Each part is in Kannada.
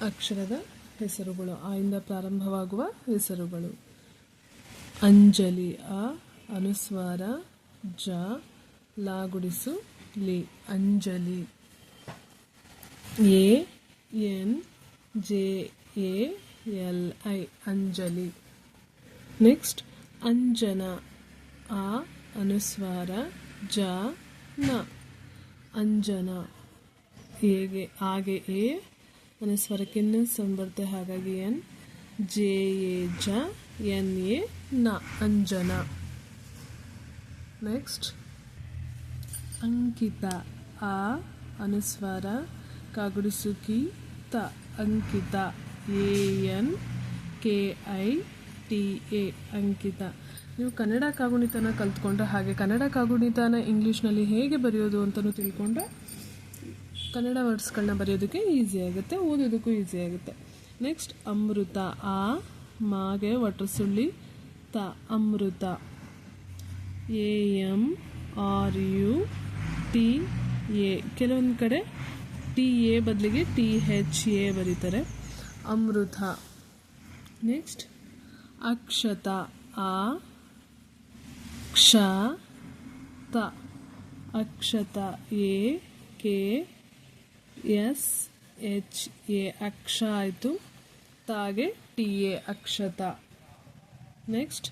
ಅಕ್ಷರದ ಹೆಸರುಗಳು. ಆ ಇಂದ ಪ್ರಾರಂಭವಾಗುವ ಹೆಸರುಗಳು. ಅಂಜಲಿ, ಅ ಅನುಸ್ವಾರ ಜ, ಲಾ ಗುಡಿಸು ಲಿ, Anjali. A N J A L I, Anjali. Next Anjana, ಆ ಅನುಸ್ವಾರ ಜ ನ, ಅಂಜನ. ಆಗೆ ಎ ಅನುಸ್ವಾರಕ್ಕೆ ಸೌಂಡ್ ಬರುತ್ತೆ, ಹಾಗಾಗಿ ಎನ್. ಜೆ ಎ ಜ, ಎನ್ ಎ ನ, ಅಂಜನ. ನೆಕ್ಸ್ಟ್ ಅಂಕಿತ, ಆ ಅನುಸ್ವಾರ ಕಾಗುಡಿಸು ಕಿ ತ, ಅಂಕಿತ. A N K I T A, ಅಂಕಿತ. ನೀವು ಕನ್ನಡ ಕಾಗುಣಿತನ ಕಲ್ತ್ಕೊಂಡ್ರೆ, ಹಾಗೆ ಕನ್ನಡ ಕಾಗುಣಿತನ ಇಂಗ್ಲೀಷ್ನಲ್ಲಿ ಹೇಗೆ ಬರೆಯೋದು ಅಂತಲೂ ತಿಳ್ಕೊಂಡ್ರೆ ಕನ್ನಡ ವರ್ಡ್ಸ್ಗಳನ್ನ ಬರೆಯೋದಕ್ಕೆ ಈಸಿ ಆಗುತ್ತೆ, ಓದೋದಕ್ಕೂ ಈಸಿ ಆಗುತ್ತೆ. ನೆಕ್ಸ್ಟ್ ಅಮೃತ, ಆ ಮಾಗೆ ಒಟ್ರು ಸುಳ್ಳಿ ತ, Amrita. A M R U T A, ಕೆಲವೊಂದು ಕಡೆ ಟಿ ಎ ಬದಲಿಗೆ ಟಿ ಹೆಚ್ ಎ ಬರೀತಾರೆ, ಅಮೃತ. ನೆಕ್ಸ್ಟ್ ಅಕ್ಷತ, ಆ ಕ್ಷ ತ, Akshata. A K S H A, ಅಕ್ಷ ಆಯಿತು. ತಾಗೆ T A, Akshata. Next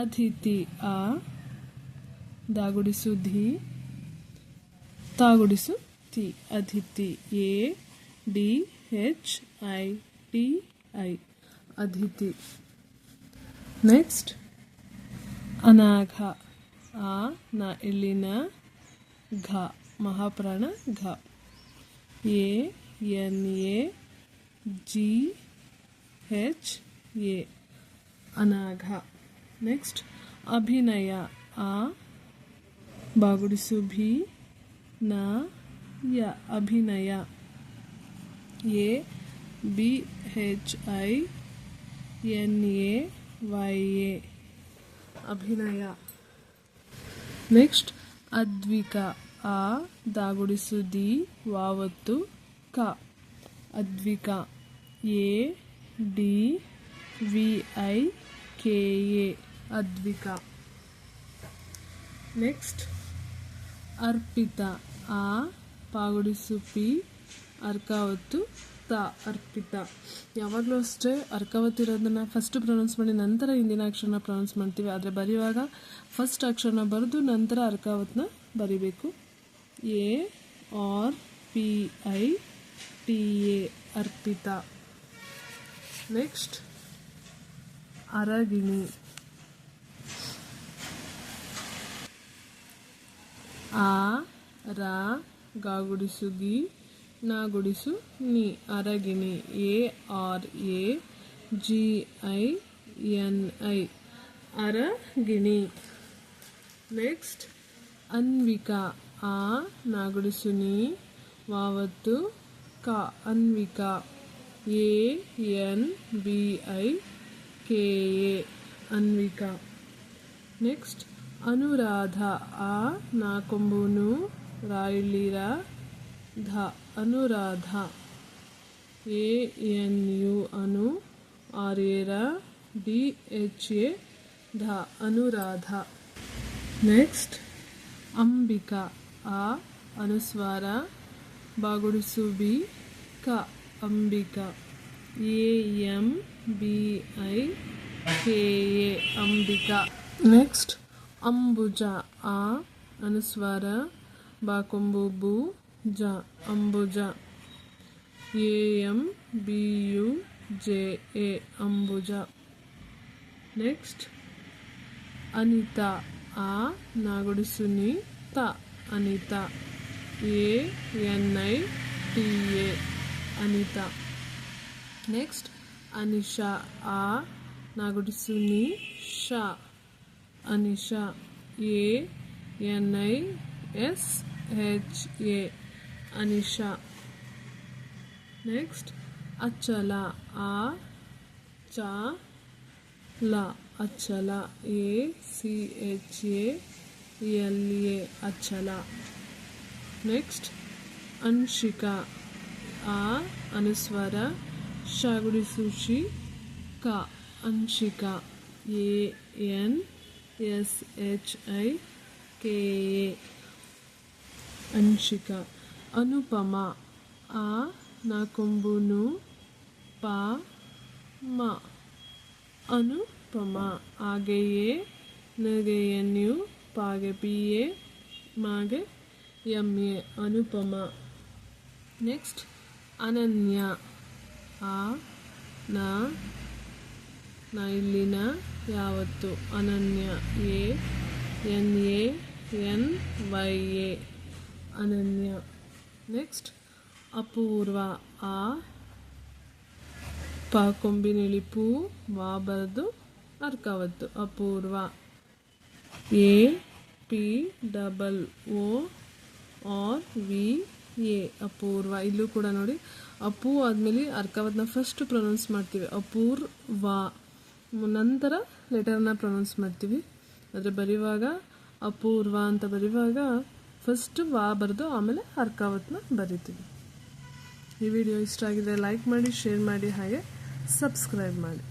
Aditi, ಆ ದಾಗುಡಿಸು ಧಿ, ತಾಗುಡಿಸು ತಿ, Aditi. A D H I T I, Aditi. Next Anagha, ಆ ನ ಇಲ್ಲಿನ ಘ, ಮಹಾಪ್ರಾಣ ಘ. A N A G H A, Anagha. Next ಅಭಿನಯ, ಆ ಬಾಗುಡಿಸು ಭಿ ನ ಯ, Abhinaya. A B H I N A Y A, Abhinaya. Next Advika, ಆ ದಾಗುಡಿಸು ದಿ ವಾವತ್ತು ಕ, Advika. A D V I K A, Advika. Next Arpita, ಆ ಪಾಗುಡಿಸು ಪಿ, ಅರ್ಕಾವತ್ತು ತ, ಅರ್ಪಿತ. ಯಾವಾಗಲೂ ಅಷ್ಟೇ ಅರ್ಕಾವತ್ತು ಇರೋದನ್ನು ಫಸ್ಟ್ ಪ್ರೊನೌನ್ಸ್ ಮಾಡಿ ನಂತರ ಹಿಂದಿನ ಅಕ್ಷರನ ಪ್ರೊನೌನ್ಸ್ ಮಾಡ್ತೀವಿ, ಆದರೆ ಬರೆಯುವಾಗ ಫಸ್ಟ್ ಅಕ್ಷರನ ಬರೆದು ನಂತರ ಅರ್ಕಾವತ್ತನ್ನ ಬರಿಬೇಕು. A R P I T A, Arpita. Next Aragini, ಆ ರ ಗಾಗುಡಿಸು ಗಿ, ನಾ ಗುಡಿಸು ನಿ, Aragini. A R A G I N I, Aragini. Next Anvika, ಆ ನಾಗುಡಿಸು ನಿ, ವಾವತ್ತು ಕ, Anvika. A N B I K A, Anvika. Next Anuradha, ಆ ನಾಕೊಂಬುನು ರಾಯಿಲಿರ ಧ, ಅನುರಾಧ. ಎ ಎನ್ ಯು ಅನು, ಆರ್ ಎ ರ ಡಿ ಎಚ್ ಎ ಧ, ಅನುರಾಧ. ನೆಕ್ಸ್ಟ್ ಅಂಬಿಕಾ, ಆ ಅನುಸ್ವಾರ ಬಾಗುಡಿಸು ಬಿ ಕ, Ambika. A M B I K A, Ambika. Next Ambuja, ಆ ಅನುಸ್ವಾರ ಬಾಕೊಂಬು ಬು ಜ, Ambuja. A M B U J A, Ambuja. Next Anita, ಆ ನಾಗುಡಿಸು ನಿ ತ, Anita. A N I T A, Anita. Next Anisha, ಆ ನಾಗುಡಿಸು ನಿ ಶ, Anisha. A N I S H A, Anisha. Next Achala, ಆ ಚ ಲ, Achala. A C H A L A, Achala. Next Anshika, ಆ ಅನುಸ್ವಾರ ಶಗುಡಿಸುಶಿ ಕ ಅಂಶಿಕ ANSHIKA ಅಂಶಿಕ ಅನುಪಮ ಆ ನಾಕೊಂಬುನು ಪ ಮ ಅನುಪಮ ಆಗೆಯೇ ನಗೆ ಎನ್ಯು ಪಾಗೆ PA ಮಾಗೆ MA ಅನುಪಮ. ನೆಕ್ಸ್ಟ್ ಅನನ್ಯ ಆ ನಾ ಇಲ್ಲಿನ ಯಾವತ್ತು ಅನನ್ಯ ANANYA ಅನನ್ಯ. ನೆಕ್ಸ್ಟ್ ಅಪೂರ್ವ ಆ ಪ ಕೊಂಬಿನಿಳಿ ಪೂ ವಾ ಬರೆದು ಅರ್ಕಾವತ್ತು ಅಪೂರ್ವ APOORVA ಅಪೂರ್ವ. ಇಲ್ಲೂ ಕೂಡ ನೋಡಿ ಅಪು ಆದಮೇಲೆ ಅರ್ಕಾವತ್ನ ಫಸ್ಟ್ ಪ್ರೊನೌನ್ಸ್ ಮಾಡ್ತೀವಿ ಅಪೂರ್ವ, ನಂತರ ಲೆಟರ್ನ ಪ್ರೊನೌನ್ಸ್ ಮಾಡ್ತೀವಿ. ಆದರೆ ಬರೆಯುವಾಗ ಅಪೂರ್ವ ಅಂತ ಬರೆಯುವಾಗ ಫಸ್ಟ್ ವಾ ಬರೆದು ಆಮೇಲೆ ಅರ್ಕಾವತ್ನ ಬರಿತೀವಿ. ಈ ವಿಡಿಯೋ ಇಷ್ಟ ಆಗಿದ್ರೆ ಲೈಕ್ ಮಾಡಿ, ಶೇರ್ ಮಾಡಿ, ಹಾಗೆ ಸಬ್ಸ್ಕ್ರೈಬ್ ಮಾಡಿ.